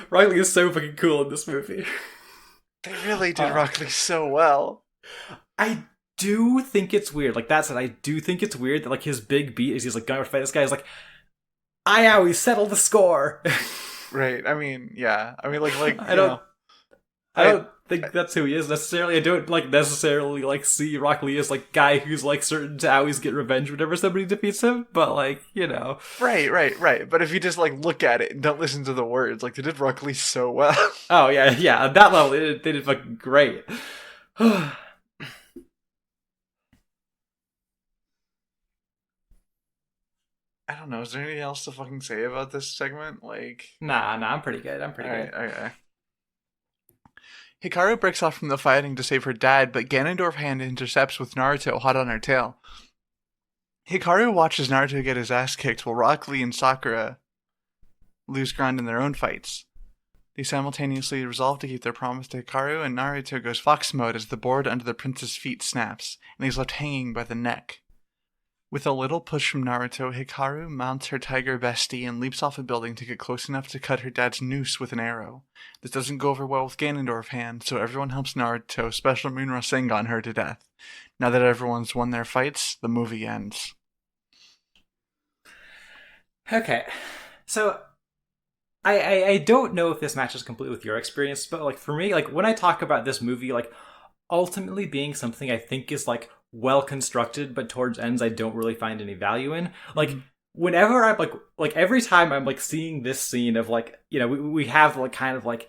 Rock Lee is so fucking cool in this movie. They really did Rock Lee so well. I do think it's weird. Like that said, I do think it's weird that like his big beat is he's like going to fight this guy is like I always settle the score. Right. I mean, yeah. I mean, like I you don't. know, I I don't think that's who he is necessarily. I don't like necessarily like see Rock Lee as like guy who's like certain to always get revenge whenever somebody defeats him. But like right. But if you just like look at it and don't listen to the words, like they did Rock Lee so well. Oh yeah. At that level, they did fucking great. Nah, I don't know. Is there anything else to fucking say about this segment? Like, I'm pretty good. I'm pretty good. okay. Hikaru breaks off from the fighting to save her dad, but Ganondorf hand intercepts with Naruto hot on her tail. Hikaru watches Naruto get his ass kicked while Rock Lee and Sakura lose ground in their own fights. They simultaneously resolve to keep their promise to Hikaru, and Naruto goes fox mode as the board under the prince's feet snaps, and he's left hanging by the neck. With a little push from Naruto, Hikaru mounts her tiger bestie and leaps off a building to get close enough to cut her dad's noose with an arrow. This doesn't go over well with Ganondorf hand, so everyone helps Naruto special Moon Rasengan her to death. Now that everyone's won their fights, the movie ends. Okay, so I don't know if this matches completely with your experience, but like for me, like when I talk about this movie, like ultimately being something I think is like well constructed, but towards ends I don't really find any value in. Like whenever I'm like every time I'm like seeing this scene of like, you know, we have like kind of like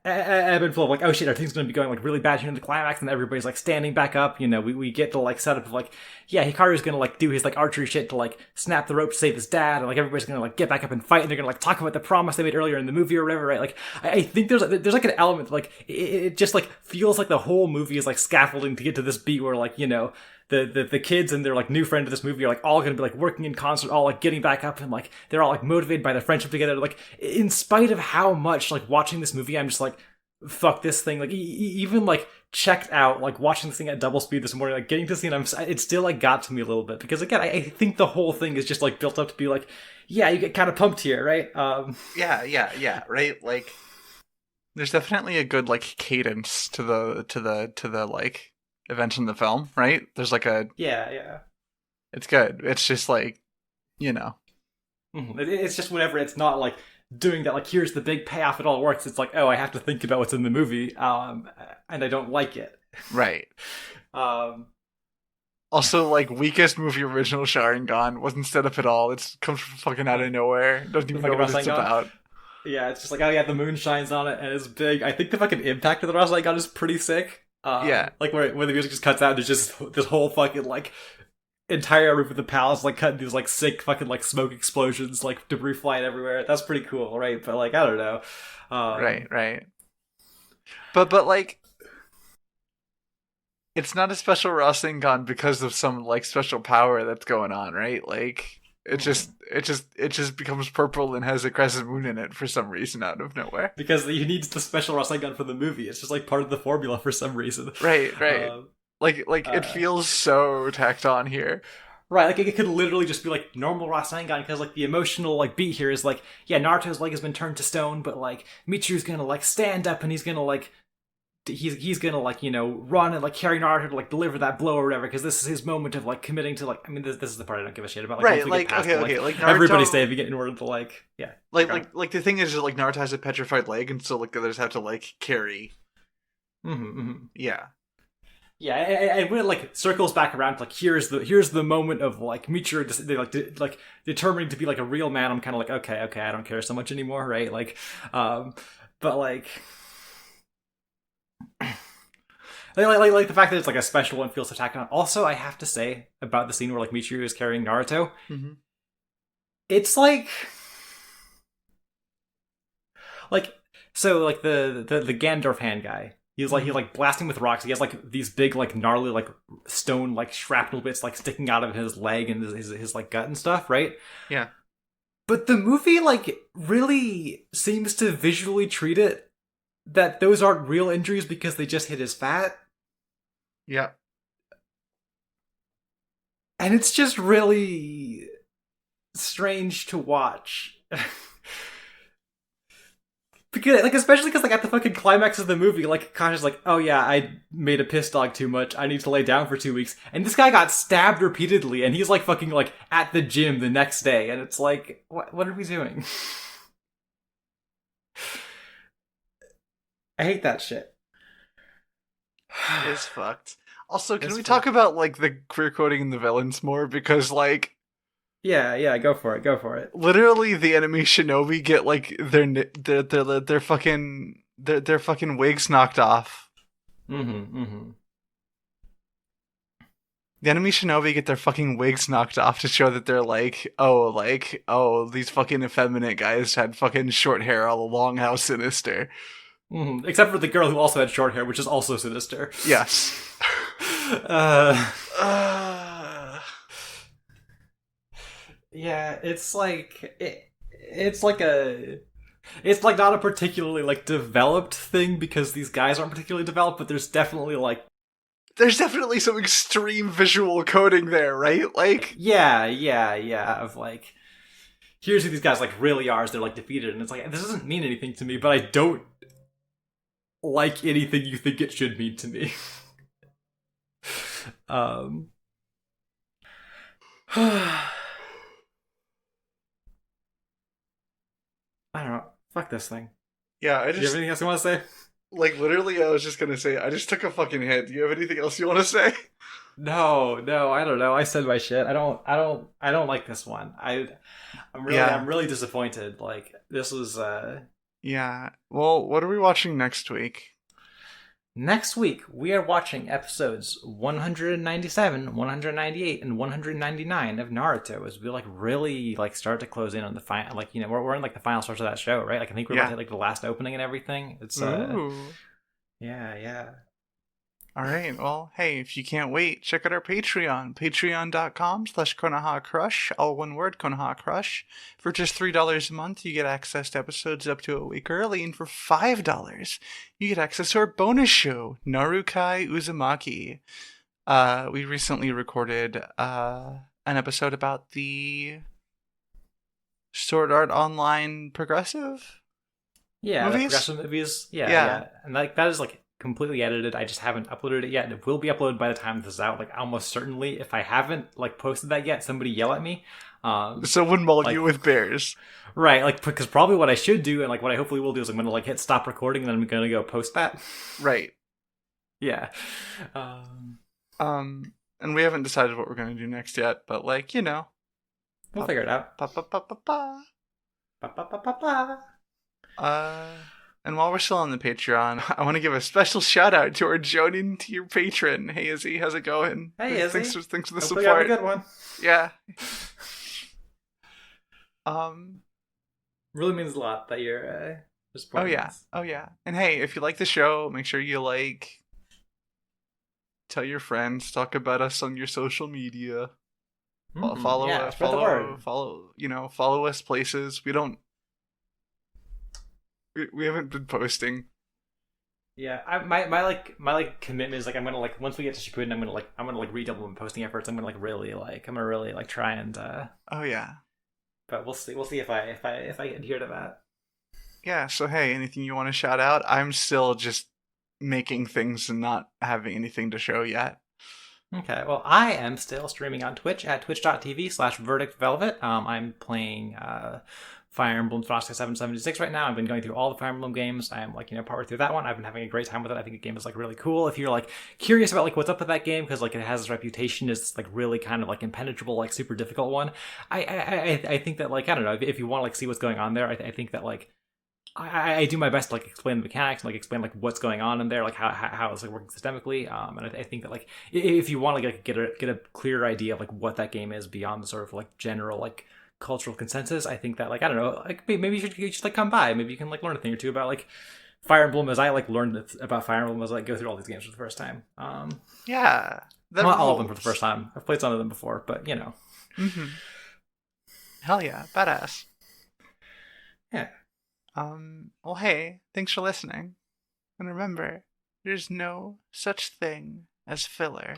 ebb and flow of like, oh shit, our thing's gonna be going like really bad here in the climax, and everybody's like standing back up. You know, we get the like setup of like, yeah, Hikaru's gonna like do his like archery shit to like snap the rope to save his dad, and like everybody's gonna like get back up and fight, and they're gonna like talk about the promise they made earlier in the movie or whatever, right? Like I think there's like an element like it just like feels like the whole movie is like scaffolding to get to this beat where like, you know, the kids and their like new friend of this movie are like all gonna be like working in concert, all like getting back up, and like they're all like motivated by their friendship together. Like in spite of how much like watching this movie, I'm just like, fuck this thing. Like even like checked out, like watching this thing at double speed this morning, like getting to the scene, it still like got to me a little bit because again, I think the whole thing is just like built up to be like, yeah, you get kind of pumped here, right? Yeah, right. Like, there's definitely a good like cadence to the like events in the film, right? There's like a yeah. It's good. It's just like, you know, it's just whenever it's not like doing that, like here's the big payoff, it all works. It's like, oh, I have to think about what's in the movie, and I don't like it. Right. Also, like weakest movie original Sharingan wasn't set up at all. It comes from fucking out of nowhere. Doesn't even know what it's about. Yeah, it's just like, oh yeah, the moon shines on it and it's big. I think the fucking impact of the Rasengan is pretty sick. Yeah, like where the music just cuts out, there's just this whole fucking like entire roof of the palace like cut these like sick fucking like smoke explosions, like debris flying everywhere. That's pretty cool, right? But like I don't know. Right. But like, it's not a special Rasengan because of some like special power that's going on, right? Like it just becomes purple and has a crescent moon in it for some reason out of nowhere. Because he needs the special Rasengan for the movie. It's just like part of the formula for some reason. Right. Like it feels so tacked on here. Right, like it could literally just be like normal Rasengan, because like the emotional like beat here is like, yeah, Naruto's leg has been turned to stone, but like Michiru's gonna like stand up and he's gonna like he's gonna like, you know, run and like carry Naruto to like deliver that blow or whatever, because this is his moment of like committing to like, I mean, this is the part I don't give a shit about. Like, right, like past, okay, like Naruto, everybody's saving it in order to like, yeah, like the thing is like Naruto has a petrified leg, and so like the others have to like carry. Yeah. Yeah, and when it like circles back around, like here's the moment of like Michiru like determining to be like a real man. I'm kind of like, okay, I don't care so much anymore, right? Like, but like the fact that it's like a special one feels so tacked on. Also, I have to say about the scene where like Michiru is carrying Naruto, it's like so like the Gandalf hand guy. He's like blasting with rocks. He has like these big like gnarly like stone like shrapnel bits like sticking out of his leg and his like gut and stuff, right? Yeah. But the movie like really seems to visually treat it that those aren't real injuries because they just hit his fat. Yeah. And it's just really strange to watch. Because, like, especially because, like, at the fucking climax of the movie, like, Kasha's like, oh yeah, I made a piss dog too much, I need to lay down for 2 weeks, and this guy got stabbed repeatedly, and he's, like, fucking, like, at the gym the next day, and it's like, what are we doing? I hate that shit. It's fucked. Also, can It's we fucked. talk about, like, the queer coding and the villains more? Because, like, Yeah, go for it. literally the enemy shinobi get, like, their fucking wigs knocked off. Mm-hmm. The enemy shinobi get their fucking wigs knocked off to show that they're oh, these fucking effeminate guys had fucking short hair all along. How sinister. Mm-hmm. Except for the girl who also had short hair, which is also sinister. Yes. Yeah, it's like it's like it's like not a particularly like developed thing because these guys aren't particularly developed, but there's definitely like some extreme visual coding there, right? Like, yeah, of like here's who these guys like really are as they're like defeated, and it's like this doesn't mean anything to me, but I don't like anything you think it should mean to me. I don't know. Fuck this thing. yeah, Do you have anything else you want to say? like, literally, I was just gonna say, I just took a fucking hit. Do you have anything else you want to say? No, I don't know. I said my shit. I don't like this one. I'm really disappointed. Like this was Yeah. Well, what are we watching next week? next week we are watching episodes 197, 198, and 199 of Naruto as we like really like start to close in on the final. Like we're in like the final stretch of that show, right? Like I think we're about to hit like the last opening and everything. It's Ooh. yeah. All right. Well, hey, if you can't wait, check out our Patreon. Patreon.com/Konoha Crush. All one word, Konoha Crush. For just $3 a month, you get access to episodes up to a week early. And for $5, you get access to our bonus show, Narukai Uzumaki. We recently recorded an episode about the Sword Art Online progressive Yeah, the movies. progressive movies. Yeah. And like that is like completely edited. I just haven't uploaded it yet, and it will be uploaded by the time this is out. Like almost certainly, if I haven't like posted that yet, somebody yell at me. Someone maul like, you with bears. Right, like because probably what I should do, and like what I hopefully will do, is I'm gonna like hit stop recording, and then I'm gonna go post that. Right. Yeah. And we haven't decided what we're gonna do next yet, but like, we'll figure it out. And while we're still on the Patreon, I want to give a special shout out to our Jonin tier patron. Hey Izzy, how's it going? Hey Izzy, thanks for the hopefully support. you have a good one. Yeah. Really means a lot that you're supporting us. Oh yeah. And hey, if you like the show, make sure you like, tell your friends, talk about us on your social media. Follow us places. We haven't been posting. Yeah, my commitment is like I'm gonna like once we get to Shippuden, I'm gonna redouble my posting efforts. I'm gonna really try and Oh yeah. But we'll see if I adhere to that. Yeah, so hey, anything you want to shout out? I'm still just making things and not having anything to show yet. Okay, well, I am still streaming on Twitch at twitch.tv/verdictvelvet. I'm playing Fire Emblem Frosty 776 right now. I've been going through all the Fire Emblem games. I'm partway through that one. I've been having a great time with it. I think the game is like really cool. If you're like curious about like what's up with that game, because like it has this reputation as like really kind of like impenetrable, like super difficult one. I think that like I don't know if you want to like see what's going on there. I think that like I do my best to like explain the mechanics and like explain like what's going on in there, like how it's like working systemically. And I think that like if you want to like get a clear idea of like what that game is beyond the sort of like general like cultural consensus, I think that like I don't know, like maybe you should like come by. Maybe you can like learn a thing or two about like Fire Emblem as I like learned about Fire Emblem as I like, go through all these games for the first time. Yeah, not all of them for the first time. I've played some of them before, but you know. Mm-hmm. Hell yeah, badass. Yeah. Well, hey, thanks for listening. And remember, there's no such thing as filler.